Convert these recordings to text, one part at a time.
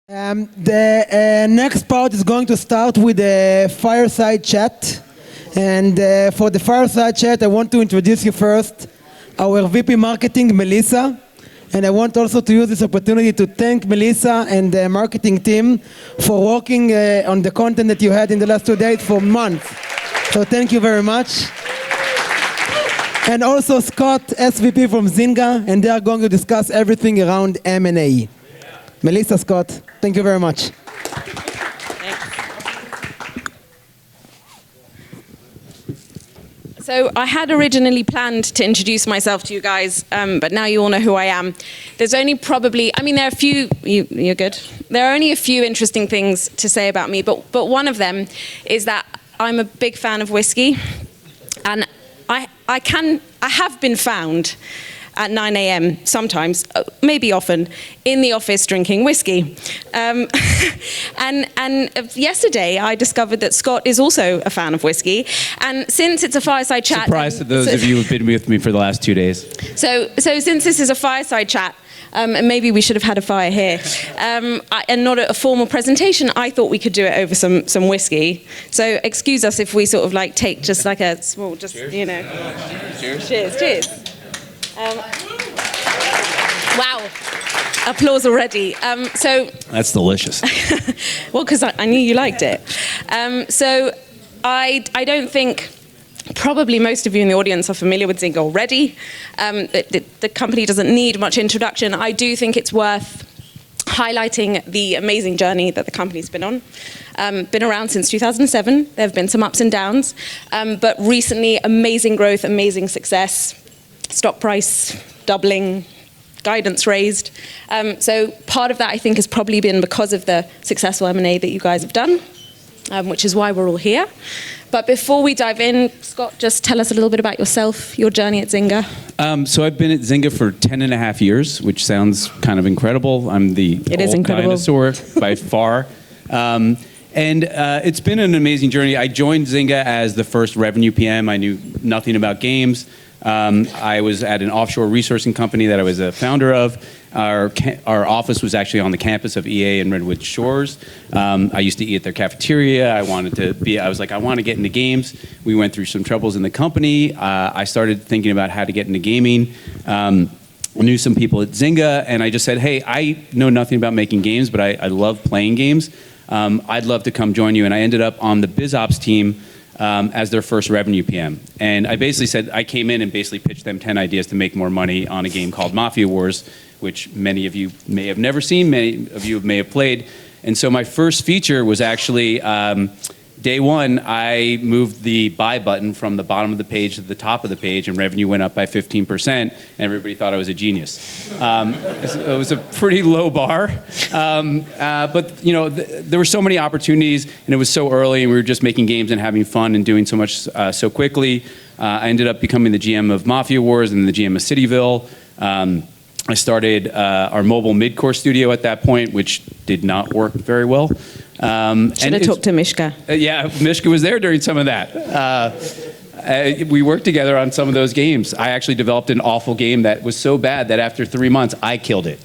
The next part is going to start with a fireside chat. And for the fireside chat, I want to introduce you first, our VP Marketing, Melissa. And I want also to use this opportunity to thank Melissa and the marketing team for working on the content that you had in the last 2 days for months. So thank you very much. And also Scott, SVP from Zynga, and they are going to discuss everything around M&A. Melissa, Scott, thank you very much. So I had originally planned to introduce myself to you guys, but now you all know who I am. There's only probably, there are a few, you're good? There are only a few interesting things to say about me, but one of them is that I'm a big fan of whiskey, and I have been found at 9 a.m. sometimes, maybe often, in the office drinking whiskey. And yesterday I discovered that Scott is also a fan of whiskey. And since it's a fireside chat... Surprise to those of you who've been with me for the last 2 days. So since this is a fireside chat, and maybe we should have had a fire here, and not a formal presentation, I thought we could do it over some whiskey. So excuse us if we sort of take just like a small, just, cheers. Cheers. Cheers. Wow, applause already. That's delicious. Well, because I knew you liked it. So I don't think, probably most of you in the audience are familiar with Zynga already. The company doesn't need much introduction. I do think it's worth highlighting the amazing journey that the company's been on. Been around since 2007. There have been some ups and downs, but recently amazing growth, amazing success. Stock price doubling, guidance raised. So part of that, I think, has probably been because of the successful M&A that you guys have done, which is why we're all here. But before we dive in, Scott, just tell us a little bit about yourself, your journey at Zynga. So I've been at Zynga for 10.5 years, which sounds kind of incredible. I'm the old dinosaur by far. And it's been an amazing journey. I joined Zynga as the first revenue PM. I knew nothing about games. I was at an offshore resourcing company that I was a founder of. Our office was actually on the campus of EA in Redwood Shores. I used to eat at their cafeteria. I was like, I want to get into games. We went through some troubles in the company. I started thinking about how to get into gaming. I knew some people at Zynga, and I just said, hey, I know nothing about making games, but I love playing games. I'd love to come join you. And I ended up on the BizOps team as their first revenue PM. And I basically said, I came in and basically pitched them 10 ideas to make more money on a game called Mafia Wars, which many of you may have never seen, many of you may have played. And so my first feature was actually, day one, I moved the buy button from the bottom of the page to the top of the page, and revenue went up by 15%, and everybody thought I was a genius. It was a pretty low bar, but there were so many opportunities, and it was so early, and we were just making games and having fun and doing so much so quickly. I ended up becoming the GM of Mafia Wars and the GM of Cityville. I started our mobile mid-core studio at that point, which did not work very well. Should have talked to Mishka. Yeah, Mishka was there during some of that. We worked together on some of those games. I actually developed an awful game that was so bad that after 3 months, I killed it,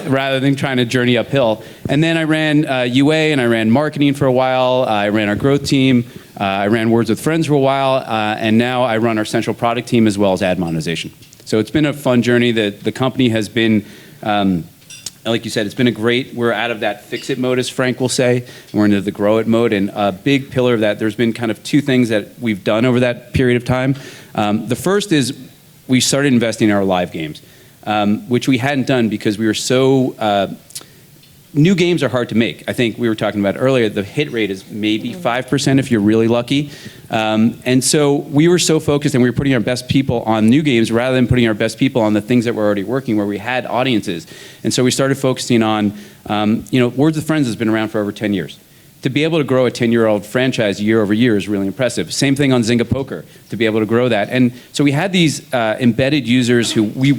rather than trying to journey uphill. And then I ran UA, and I ran marketing for a while. I ran our growth team. I ran Words with Friends for a while. And now I run our central product team as well as ad monetization. So it's been a fun journey. The company has been, like you said, we're out of that fix-it mode, as Frank will say, and we're into the grow-it mode. And a big pillar of that, there's been kind of two things that we've done over that period of time. The first is we started investing in our live games, which we hadn't done because we were so... New games are hard to make. I think we were talking about earlier, the hit rate is maybe 5% if you're really lucky. And so we were so focused, and we were putting our best people on new games rather than putting our best people on the things that were already working, where we had audiences. And so we started focusing on, Words with Friends has been around for over 10 years. To be able to grow a 10-year-old franchise year over year is really impressive. Same thing on Zynga Poker, to be able to grow that. And so we had these embedded users who we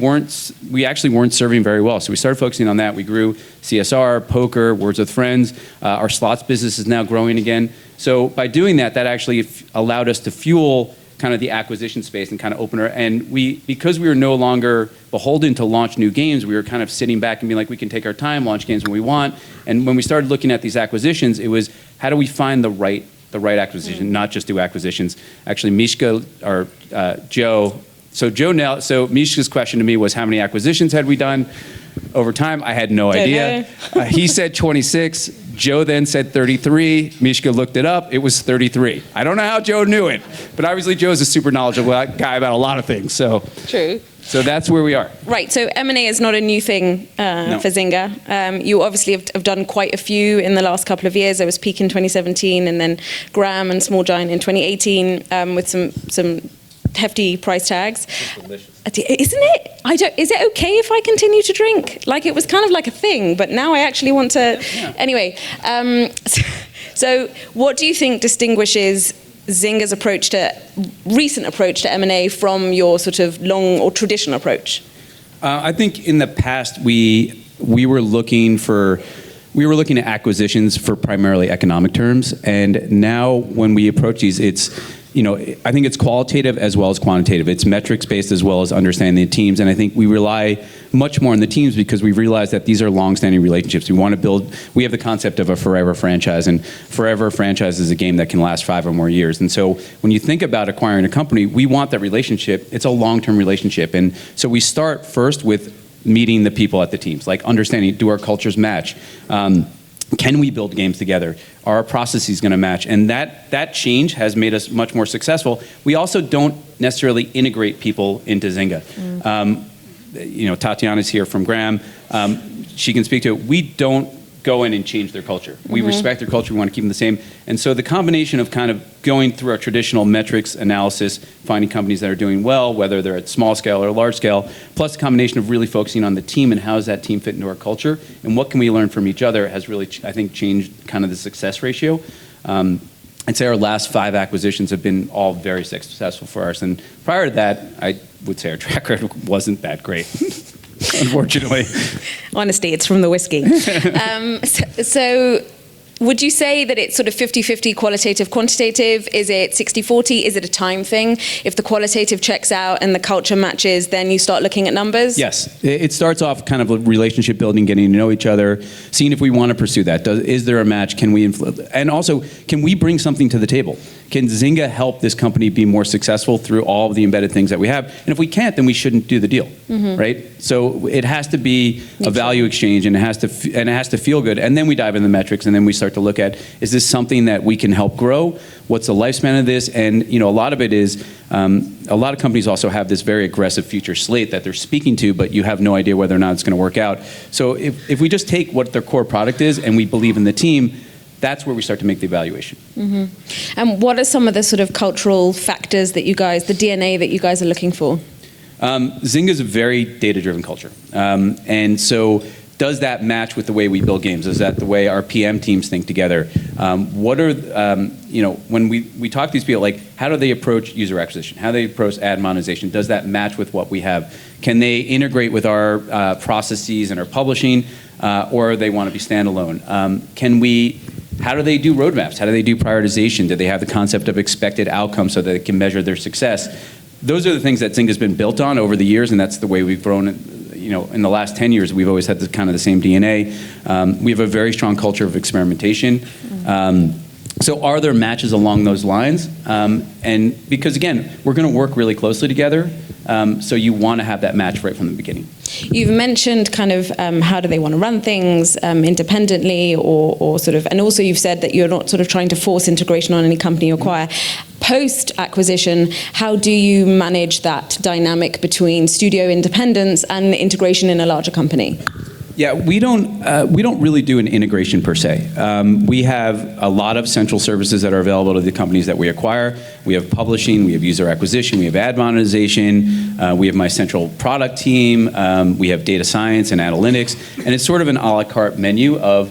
actually weren't serving very well. So we started focusing on that. We grew CSR, poker, Words with Friends. Our slots business is now growing again. So by doing that, that actually allowed us to fuel kind of the acquisition space and kind of open our, and because we were no longer beholden to launch new games, we were kind of sitting back and being like, we can take our time, launch games when we want. And when we started looking at these acquisitions, it was, how do we find the right acquisition, not just do acquisitions. Actually, Mishka, or Joe, so Mishka's question to me was, how many acquisitions had we done over time? I had no idea. He said 26. Joe then said 33. Mishka looked it up. It was 33. I don't know how Joe knew it, but obviously Joe's a super knowledgeable guy about a lot of things. So true. So that's where we are. Right. So M&A is not a new thing for Zynga. You obviously have done quite a few in the last couple of years. There was Peak in 2017, and then Graham and Small Giant in 2018, with some hefty price tags. Isn't it? Is it okay if I continue to drink? Like, it was kind of like a thing, but now I actually want to. Yeah. Anyway, so what do you think distinguishes Zynga's recent approach to M&A from your sort of long or traditional approach? I think in the past we were looking at acquisitions for primarily economic terms, and now when we approach these, I think it's qualitative as well as quantitative. It's metrics-based as well as understanding the teams, and I think we rely much more on the teams because we've realized that these are long-standing relationships. We have the concept of a forever franchise, and forever franchise is a game that can last 5 or more years. And so when you think about acquiring a company, we want that relationship. It's a long-term relationship, and so we start first with meeting the people at the teams, like understanding, do our cultures match? Can we build games together? Are our processes going to match? And that change has made us much more successful. We also don't necessarily integrate people into Zynga. Tatiana's here from Graham. She can speak to it. We don't go in and change their culture. We respect their culture. We want to keep them the same. And so the combination of kind of going through our traditional metrics analysis, finding companies that are doing well, whether they're at small scale or large scale, plus a combination of really focusing on the team and how does that team fit into our culture and what can we learn from each other has really, I think, changed kind of the success ratio. I'd say our last 5 acquisitions have been all very successful for us. And prior to that, I would say our track record wasn't that great. Unfortunately. Honesty, it's from the whiskey. So would you say that it's sort of 50-50 qualitative, quantitative? Is it 60-40? Is it a time thing? If the qualitative checks out and the culture matches, then you start looking at numbers? Yes. It starts off kind of a relationship building, getting to know each other, seeing if we want to pursue that. Is there a match? Can we influence? And also, can we bring something to the table? Can Zynga help this company be more successful through all of the embedded things that we have? And if we can't, then we shouldn't do the deal, right? So it has to be a value exchange, and it has to feel good. And then we dive into the metrics, and then we start to look at, is this something that we can help grow? What's the lifespan of this? And a lot of it is, a lot of companies also have this very aggressive future slate that they're speaking to, but you have no idea whether or not it's going to work out. So if we just take what their core product is and we believe in the team, that's where we start to make the evaluation. And what are some of the sort of cultural factors that the DNA that you guys are looking for? Zynga is a very data-driven culture. And so does that match with the way we build games? Is that the way our PM teams think together? What are, when we talk to these people, like, how do they approach user acquisition? How do they approach ad monetization? Does that match with what we have? Can they integrate with our processes and our publishing, or they want to be standalone? How do they do roadmaps? How do they do prioritization? Do they have the concept of expected outcomes so that they can measure their success? Those are the things that Zynga's been built on over the years, and that's the way we've grown. In the last 10 years, we've always had kind of the same DNA. We have a very strong culture of experimentation. So are there matches along those lines? And because, again, we're going to work really closely together, so you want to have that match right from the beginning. You've mentioned kind of how do they want to run things independently or sort of, and also you've said that you're not sort of trying to force integration on any company you acquire. Post-acquisition, how do you manage that dynamic between studio independence and integration in a larger company? Yeah, we don't really do an integration per se. We have a lot of central services that are available to the companies that we acquire. We have publishing, we have user acquisition, we have ad monetization, we have my central product team, we have data science and analytics, and it's sort of an a la carte menu of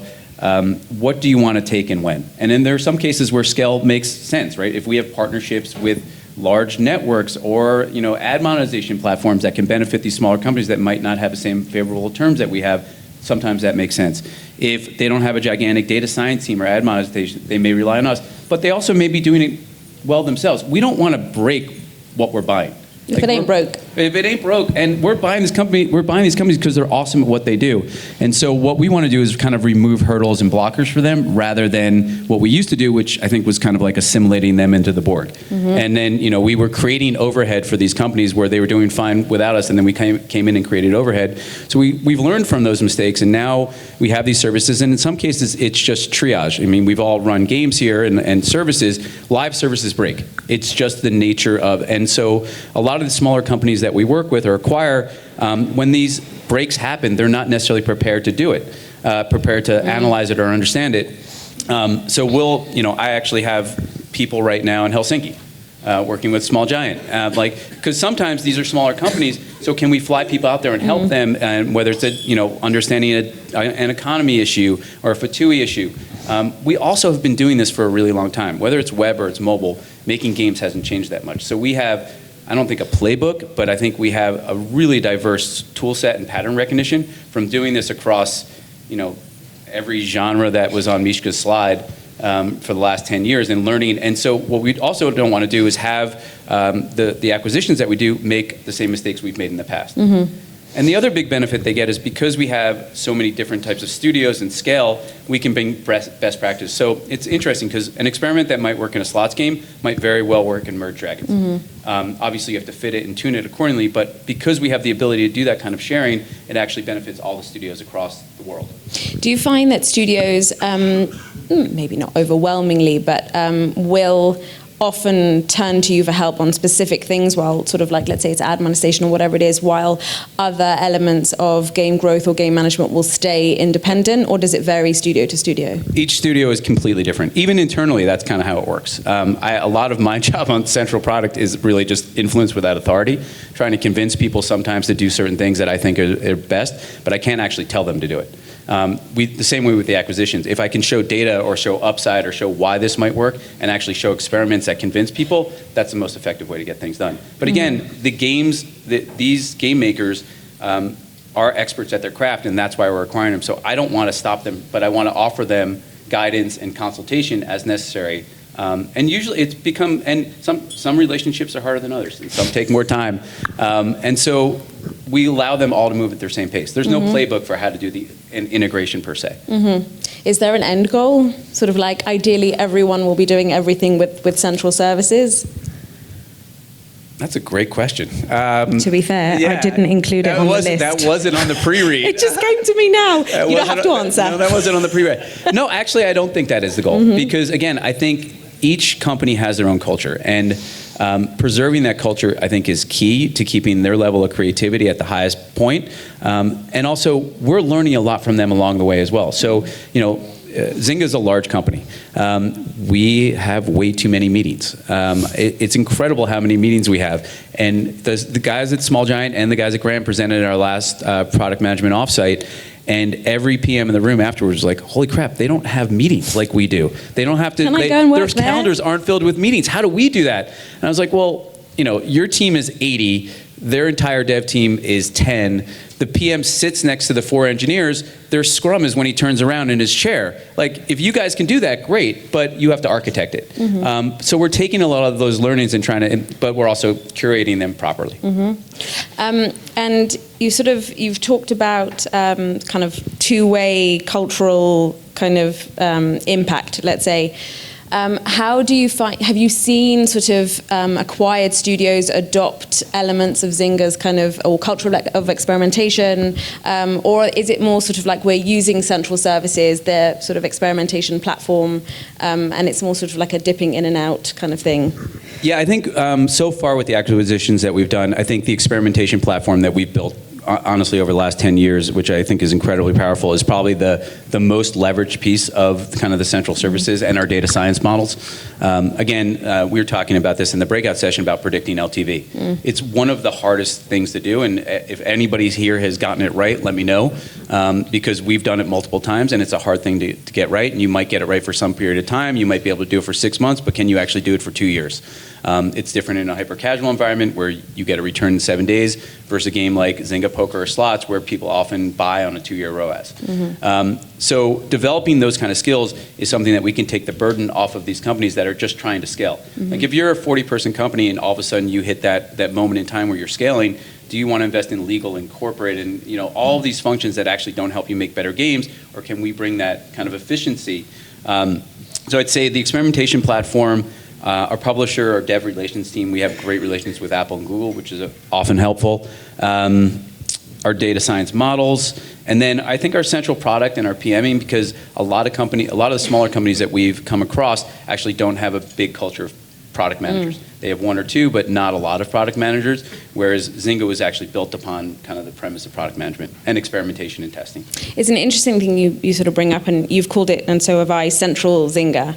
what do you want to take and when. And then there are some cases where scale makes sense, right? If we have partnerships with large networks or ad monetization platforms that can benefit these smaller companies that might not have the same favorable terms that we have, sometimes that makes sense. If they don't have a gigantic data science team or ad monetization, they may rely on us, but they also may be doing it well themselves. We don't want to break what we're buying. If it ain't broke. If it ain't broke, and we're buying these companies because they're awesome at what they do. And so what we want to do is kind of remove hurdles and blockers for them rather than what we used to do, which I think was kind of like assimilating them into the Borg. And then, we were creating overhead for these companies where they were doing fine without us, and then we came in and created overhead. So we've learned from those mistakes, and now we have these services, and in some cases it's just triage. I mean, we've all run games here and services. Live services break. It's just the nature of, and so a lot of the smaller companies that we work with or acquire, when these breaks happen, they're not necessarily prepared to do it, prepared to analyze it or understand it. So I actually have people right now in Helsinki working with Small Giant, because sometimes these are smaller companies. So can we fly people out there and help them, and whether it's understanding an economy issue or a FATUI issue. We also have been doing this for a really long time, whether it's web or it's mobile. Making games hasn't changed that much. So we have, I don't think a playbook, but I think we have a really diverse tool set and pattern recognition from doing this across, every genre that was on Mishka's slide for the last 10 years and learning. And so what we also don't want to do is have the acquisitions that we do make the same mistakes we've made in the past. And the other big benefit they get is because we have so many different types of studios and scale, we can bring best practice. So it's interesting because an experiment that might work in a slots game might very well work in Merge Dragons. Obviously, you have to fit it and tune it accordingly, but because we have the ability to do that kind of sharing, it actually benefits all the studios across the world. Do you find that studios, maybe not overwhelmingly, but will often turn to you for help on specific things, while sort of let's say it's ad monetization or whatever it is, while other elements of game growth or game management will stay independent, or does it vary studio to studio? Each studio is completely different. Even internally, that's kind of how it works. A lot of my job on central product is really just influence without authority, trying to convince people sometimes to do certain things that I think are best, but I can't actually tell them to do it. The same way with the acquisitions. If I can show data or show upside or show why this might work and actually show experiments that convince people, that's the most effective way to get things done. But again, these game makers are experts at their craft, and that's why we're acquiring them. So I don't want to stop them, but I want to offer them guidance and consultation as necessary. And usually it's become, and some relationships are harder than others, and some take more time. And so we allow them all to move at their same pace. There's no playbook for how to do an integration per se. Is there an end goal? Sort of ideally everyone will be doing everything with central services? That's a great question. To be fair, I didn't include it on the list. That wasn't on the pre-read. It just came to me now. You don't have to answer. No, that wasn't on the pre-read. No, actually, I don't think that is the goal. Because, again, I think each company has their own culture. And preserving that culture, I think, is key to keeping their level of creativity at the highest point. And also, we're learning a lot from them along the way as well. So, Zynga is a large company. We have way too many meetings. It's incredible how many meetings we have. And the guys at Small Giant and the guys at Grant presented at our last product management offsite. And every PM in the room afterwards was like, holy crap, they don't have meetings like we do. They don't have to, their calendars aren't filled with meetings. How do we do that? And I was like, well, your team is 80, their entire dev team is 10. The PM sits next to the 4 engineers. Their scrum is when he turns around in his chair. If you guys can do that, great, but you have to architect it. So we're taking a lot of those learnings and but we're also curating them properly. And you've talked about kind of two-way cultural kind of impact, let's say. How do you find, have you seen sort of acquired studios adopt elements of Zynga's kind of, or culture of experimentation, or is it more sort of we're using central services, their sort of experimentation platform, and it's more sort of a dipping in and out kind of thing? Yeah, I think so far with the acquisitions that we've done, I think the experimentation platform that we've built honestly over the last 10 years, which I think is incredibly powerful, is probably the most leveraged piece of kind of the central services and our data science models. Again, we were talking about this in the breakout session about predicting LTV. It's one of the hardest things to do, and if anybody here has gotten it right, let me know, because we've done it multiple times, and it's a hard thing to get right, and you might get it right for some period of time, you might be able to do it for 6 months, but can you actually do it for 2 years? It's different in a hyper-casual environment where you get a return in 7 days versus a game like Zynga Poker or Slots where people often buy on a 2-year ROAS. So developing those kind of skills is something that we can take the burden off of these companies that are just trying to scale. Like if you're a 40-person company and all of a sudden you hit that moment in time where you're scaling, do you want to invest in legal and corporate and all of these functions that actually don't help you make better games, or can we bring that kind of efficiency? So I'd say the experimentation platform, our publisher, our dev relations team, we have great relations with Apple and Google, which is often helpful. Our data science models, and then I think our central product and our PMing, because a lot of the smaller companies that we've come across actually don't have a big culture of product managers. They have 1 or 2, but not a lot of product managers, whereas Zynga was actually built upon kind of the premise of product management and experimentation and testing. It's an interesting thing you sort of bring up, and you've called it, and so have I, central Zynga.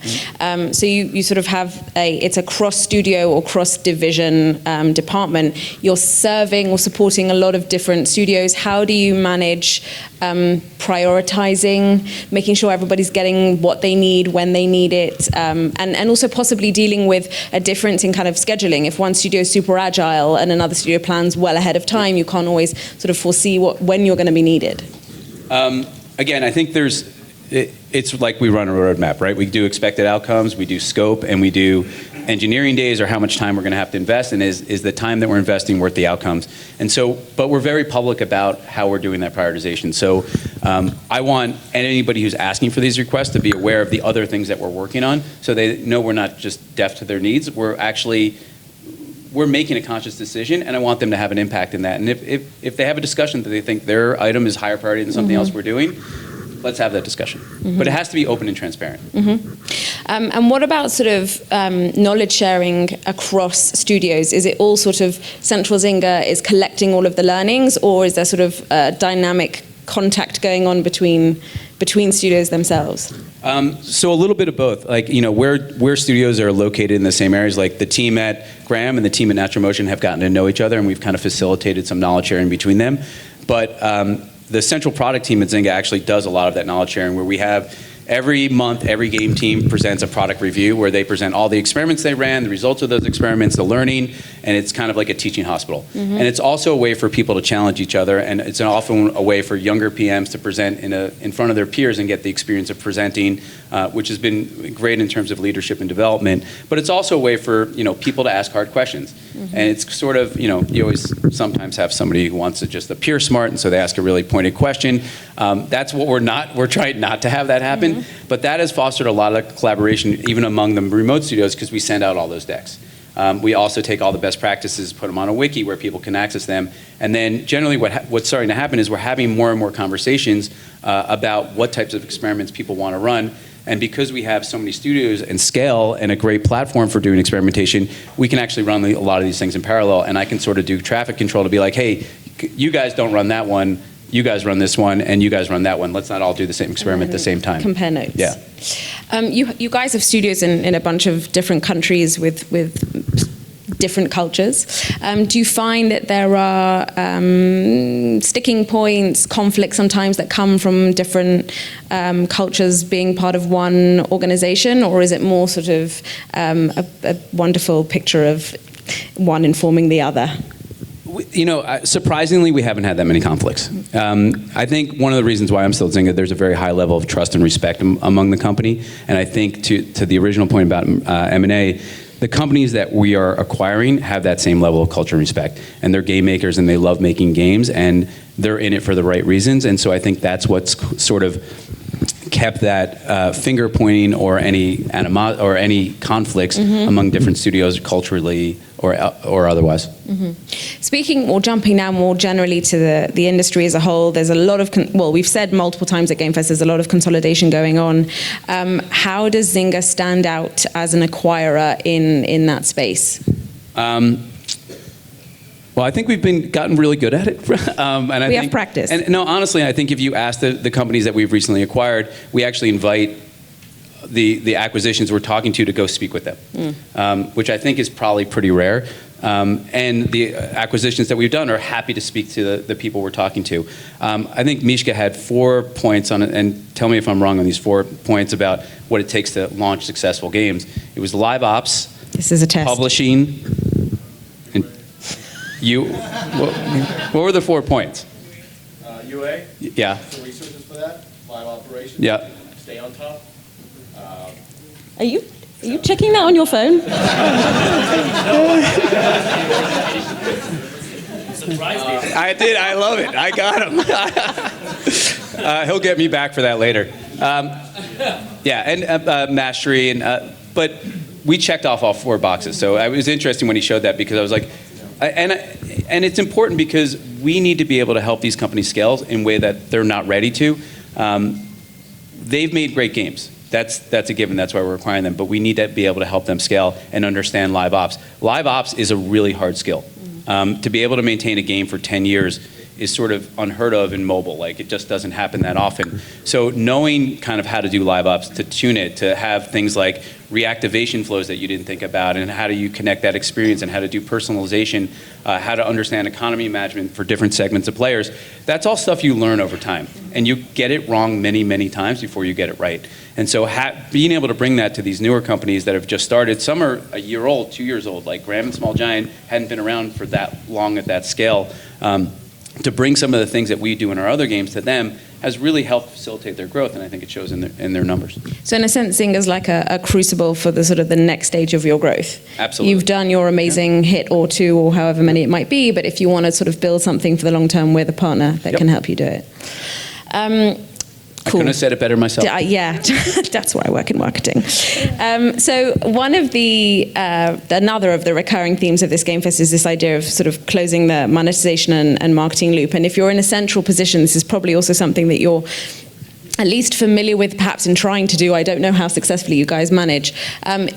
So you sort of have it's a cross-studio or cross-division department. You're serving or supporting a lot of different studios. How do you manage prioritizing, making sure everybody's getting what they need when they need it, and also possibly dealing with a difference in kind of scheduling? If one studio is super agile and another studio plans well ahead of time, you can't always sort of foresee when you're going to be needed. Again, I think it's like we run a roadmap, right? We do expected outcomes, we do scope, and we do engineering days, or how much time we're going to have to invest, and is the time that we're investing worth the outcomes? And so, but we're very public about how we're doing that prioritization. So I want anybody who's asking for these requests to be aware of the other things that we're working on, so they know we're not just deaf to their needs. We're making a conscious decision, and I want them to have an impact in that. And if they have a discussion that they think their item is higher priority than something else we're doing, let's have that discussion. But it has to be open and transparent. And what about sort of knowledge sharing across studios? Is it all sort of central Zynga is collecting all of the learnings, or is there sort of dynamic contact going on between studios themselves? So a little bit of both. Like, where studios are located in the same areas, like the team at Graham and the team at Natural Motion have gotten to know each other, and we've kind of facilitated some knowledge sharing between them. But the central product team at Zynga actually does a lot of that knowledge sharing, where we have every month, every game team presents a product review where they present all the experiments they ran, the results of those experiments, the learning, and it's kind of like a teaching hospital. And it's also a way for people to challenge each other, and it's often a way for younger PMs to present in front of their peers and get the experience of presenting, which has been great in terms of leadership and development. But it's also a way for people to ask hard questions. And it's sort of, you always sometimes have somebody who wants to just appear smart, and so they ask a really pointed question. That's what we're trying not to have that happen. But that has fostered a lot of collaboration, even among the remote studios, because we send out all those decks. We also take all the best practices, put them on a wiki where people can access them. And then generally what's starting to happen is we're having more and more conversations about what types of experiments people want to run. And because we have so many studios and scale and a great platform for doing experimentation, we can actually run a lot of these things in parallel. And I can sort of do traffic control to be like, hey, you guys don't run that one, you guys run this one, and you guys run that one. Let's not all do the same experiment at the same time. Compare notes. Yeah. You guys have studios in a bunch of different countries with different cultures. Do you find that there are sticking points, conflicts sometimes that come from different cultures being part of one organization, or is it more sort of a wonderful picture of one informing the other? Surprisingly, we haven't had that many conflicts. I think one of the reasons why I'm still at Zynga, there's a very high level of trust and respect among the company. And I think to the original point about M&A, the companies that we are acquiring have that same level of culture and respect. And they're game makers, and they love making games, and they're in it for the right reasons. And so I think that's what's sort of kept that finger pointing or any conflicts among different studios culturally or otherwise. Speaking or jumping now more generally to the industry as a whole, there's a lot of, we've said multiple times at Gamefest, there's a lot of consolidation going on. How does Zynga stand out as an acquirer in that space? Well, I think we've gotten really good at it. And we have practice. And no, honestly, I think if you ask the companies that we've recently acquired, we actually invite the acquisitions we're talking to go speak with them, which I think is probably pretty rare. And the acquisitions that we've done are happy to speak to the people we're talking to. I think Mishka had 4 points on it, and tell me if I'm wrong on these 4 points about what it takes to launch successful games. It was live ops, This is a test. Publishing. And what were the 4 points? UA. Yeah. So resources for that. Live operations. Yeah. Stay on top. Are you checking that on your phone? I did. I love it. I got him. He'll get me back for that later. Yeah, and mastery, but we checked off all 4 boxes. So it was interesting when he showed that, because I was like, and it's important because we need to be able to help these companies scale in a way that they're not ready to. They've made great games. That's a given. That's why we're acquiring them. But we need to be able to help them scale and understand live ops. Live ops is a really hard skill. To be able to maintain a game for 10 years is sort of unheard of in mobile. Like, it just doesn't happen that often. So knowing kind of how to do live ops, to tune it, to have things like reactivation flows that you didn't think about, and how do you connect that experience, and how to do personalization, how to understand economy management for different segments of players, that's all stuff you learn over time. And you get it wrong many, many times before you get it right. And so being able to bring that to these newer companies that have just started, some are a year old, 2 years old, like Graham and Small Giant hadn't been around for that long at that scale. To bring some of the things that we do in our other games to them has really helped facilitate their growth, and I think it shows in their numbers. So in a sense, Zynga's like a crucible for the sort of the next stage of your growth. Absolutely. You've done your amazing hit or 2 or however many it might be, but if you want to sort of build something for the long term with a partner that can help you do it. I couldn't have said it better myself. Yeah, that's why I work in marketing. So one of another of the recurring themes of this Gamefest is this idea of sort of closing the monetization and marketing loop. And if you're in a central position, this is probably also something that you're at least familiar with, perhaps in trying to do. I don't know how successfully you guys manage.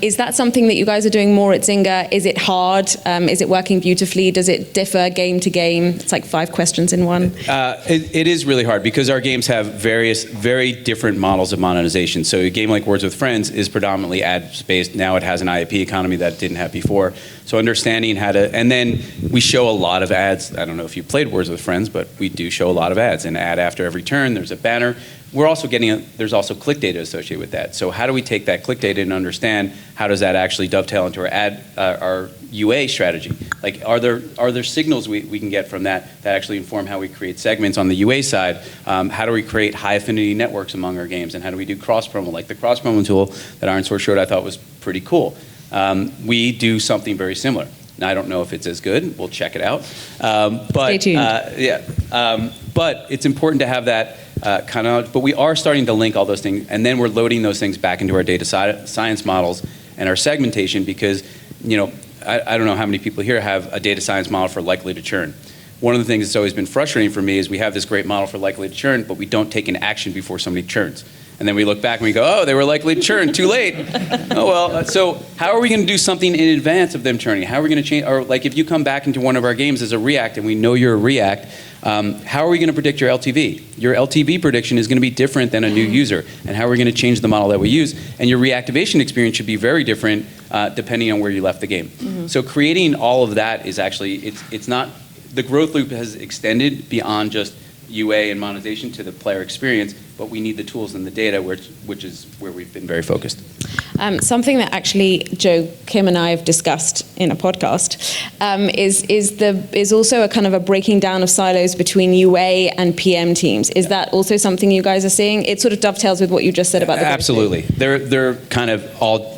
Is that something that you guys are doing more at Zynga? Is it hard? Is it working beautifully? Does it differ game to game? It's like 5 questions in one. It is really hard because our games have various, very different models of monetization. So a game like Words with Friends is predominantly ad-based. Now it has an IAP economy that it didn't have before. So understanding how to, and then we show a lot of ads. I don't know if you played Words with Friends, but we do show a lot of ads. An ad after every turn, there's a banner. We're also there's also click data associated with that. So how do we take that click data and understand how does that actually dovetail into our UA strategy? Like, are there signals we can get from that actually inform how we create segments on the UA side? How do we create high affinity networks among our games? And how do we do cross promo? Like the cross promo tool that ironSource showed, I thought was pretty cool. We do something very similar. Now, I don't know if it's as good. We'll check it out. But stay tuned. But it's important to have that kind of. But we are starting to link all those things, and then we're loading those things back into our data science models and our segmentation, because I don't know how many people here have a data science model for likely to churn. One of the things that's always been frustrating for me is we have this great model for likely to churn, but we don't take an action before somebody churns. And then we look back and we go, oh, they were likely to churn, too late. Oh, well, so how are we going to do something in advance of them churning? How are we going to change, or like if you come back into one of our games as a React and we know you're a React, how are we going to predict your LTV? Your LTV prediction is going to be different than a new user. And how are we going to change the model that we use? And your reactivation experience should be very different depending on where you left the game. Mm-hmm. So creating all of that is actually, it's not, the growth loop has extended beyond just UA and monetization to the player experience, but we need the tools and the data, which is where we've been very focused. Something that actually Joe, Kim, and I have discussed in a podcast is also a kind of a breaking down of silos between UA and PM teams. Is that also something you guys are seeing? It sort of dovetails with what you just said about the absolutely. They're kind of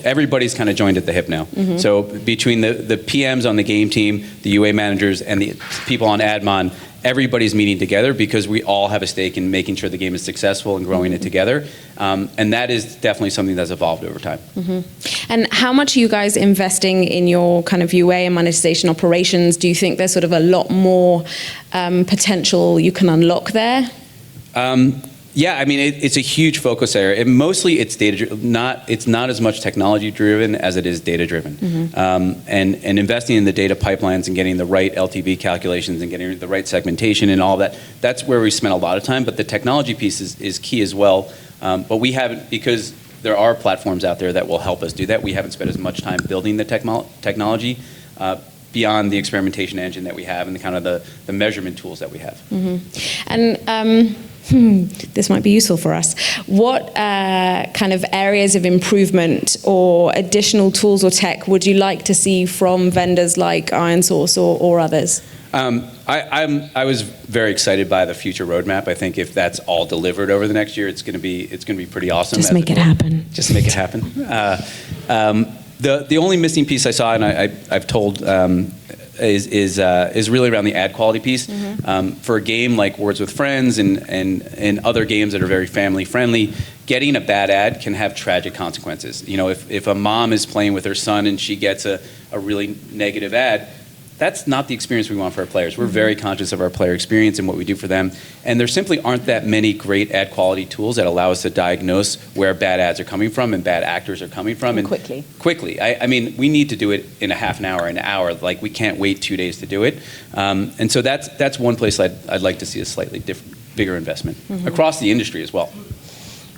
everybody's kind of joined at the hip now. Mm-hmm. So between the PMs on the game team, the UA managers, and the people on Admon, everybody's meeting together because we all have a stake in making sure the game is successful and growing it together. And that is definitely something that's evolved over time. Mm-hmm. And how much are you guys investing in your kind of UA and monetization operations? Do you think there's sort of a lot more potential you can unlock there? Yeah, I mean, it's a huge focus area. And mostly it's it's not as much technology driven as it is data driven. Mm-hmm. And investing in the data pipelines and getting the right LTV calculations and getting the right segmentation and all that, that's where we spent a lot of time. But the technology piece is key as well. But we haven't, because there are platforms out there that will help us do that. We haven't spent as much time building the technology beyond the experimentation engine that we have and the kind of the measurement tools that we have. Mm-hmm. And this might be useful for us. what kind of areas of improvement or additional tools or tech would you like to see from vendors like ironSource or others? I was very excited by the future roadmap. I think if that's all delivered over the next year, it's going to be pretty awesome. Just make it happen. Just make it happen. The only missing piece I saw, and I've told, is really around the ad quality piece. For a game like Words with Friends and other games that are very family friendly, getting a bad ad can have tragic consequences. You know, if a mom is playing with her son and she gets a really negative ad, that's not the experience we want for our players. We're very conscious of our player experience and what we do for them. And there simply aren't that many great ad quality tools that allow us to diagnose where bad ads are coming from and bad actors are coming from. And quickly. Quickly. I mean, we need to do it in a half an hour. Like, we can't wait 2 days to do it. And so that's one place I'd like to see a slightly bigger investment across the industry as well.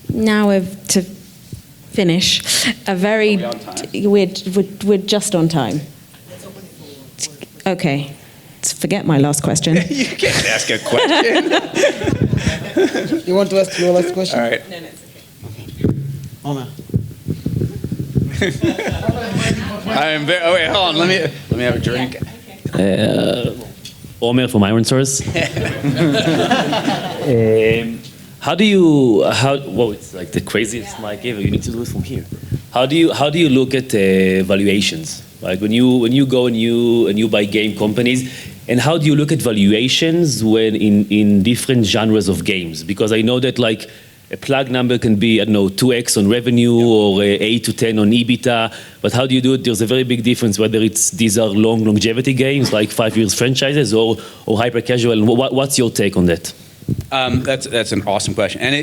Now to finish, we're just on time. Okay, forget my last question. You can't ask a question. You want to ask your last question? All right. No, it's okay. Omer. Wait, hold on. Let me have a drink. Omer from ironSource. It's like the craziest mic ever. You need to do it from here. How do you look at valuations? Like when you go and you buy game companies, and how do you look at valuations when in different genres of games? Because I know that like a plug number can be, 2x on revenue or 8 to 10 on EBITDA, but how do you do it? There's a very big difference whether these are longevity games like 5 years franchises or hyper casual. What's your take on that? That's an awesome question, and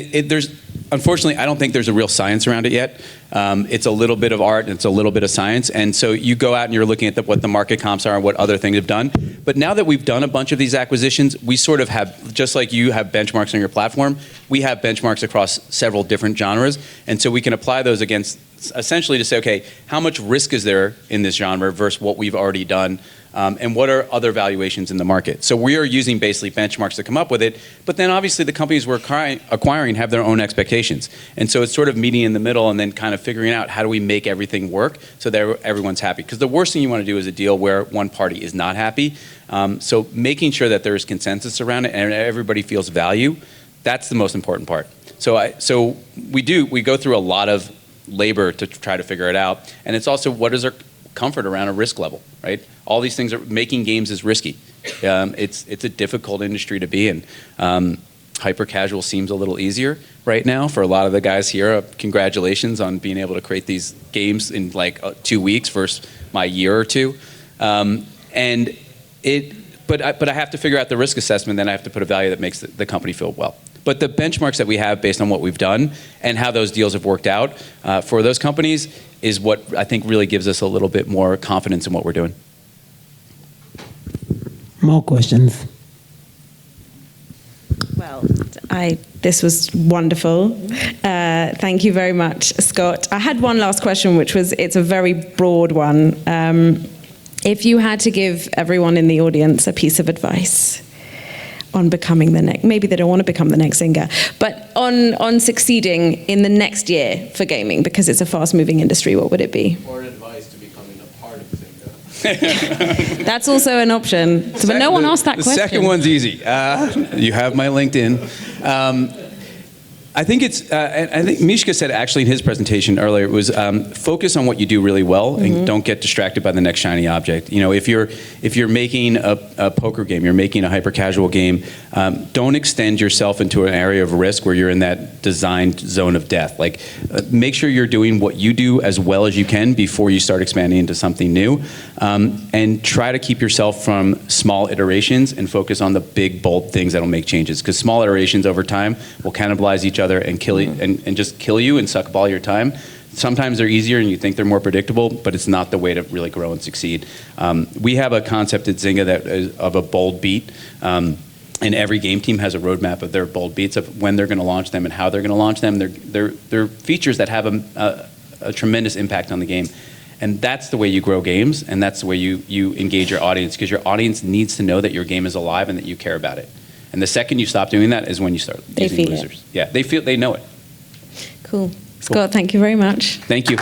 unfortunately, I don't think there's a real science around it yet. It's a little bit of art and it's a little bit of science, and so you go out and you're looking at what the market comps are and what other things have done. But now that we've done a bunch of these acquisitions, we sort of have, just like you have benchmarks on your platform, we have benchmarks across several different genres, and so we can apply those against, essentially to say, okay, how much risk is there in this genre versus what we've already done? And what are other valuations in the market? So we are using basically benchmarks to come up with it, but then obviously the companies we're acquiring have their own expectations. And so it's sort of meeting in the middle and then kind of figuring out how do we make everything work so that everyone's happy. Because the worst thing you want to do is a deal where one party is not happy. So making sure that there is consensus around it and everybody feels value, that's the most important part. So we go through a lot of labor to try to figure it out. And it's also what is our comfort around a risk level, right? All these things making games is risky. It's a difficult industry to be in. Hyper casual seems a little easier right now for a lot of the guys here. Congratulations on being able to create these games in like 2 weeks versus my year or two. But I have to figure out the risk assessment, then I have to put a value that makes the company feel well. But the benchmarks that we have based on what we've done and how those deals have worked out for those companies is what I think really gives us a little bit more confidence in what we're doing. More questions. Well, this was wonderful. Thank you very much, Scott. I had one last question, which was, it's a very broad one. If you had to give everyone in the audience a piece of advice on becoming the next, maybe they don't want to become the next Zynga, but on succeeding in the next year for gaming, because it's a fast-moving industry, what would it be? Or advice to becoming a part of Zynga. That's also an option, but no one asked that question. The second one's easy. You have my LinkedIn. I think I think Mishka said actually in his presentation earlier, it was focus on what you do really well and don't get distracted by the next shiny object. You know, if you're making a poker game, you're making a hyper casual game, don't extend yourself into an area of risk where you're in that designed zone of death. Like, make sure you're doing what you do as well as you can before you start expanding into something new, and try to keep yourself from small iterations and focus on the big, bold things that'll make changes. Because small iterations over time will cannibalize each other and kill you, and just kill you and suck up all your time. Sometimes they're easier and you think they're more predictable, but it's not the way to really grow and succeed. We have a concept at Zynga that is of a bold beat, and every game team has a roadmap of their bold beats of when they're going to launch them and how they're going to launch them. They're features that have a tremendous impact on the game. And that's the way you grow games, and that's the way you engage your audience, because your audience needs to know that your game is alive and that you care about it. And the second you stop doing that is when you start using losers. Yeah, they know it. Cool. Scott, thank you very much. Thank you.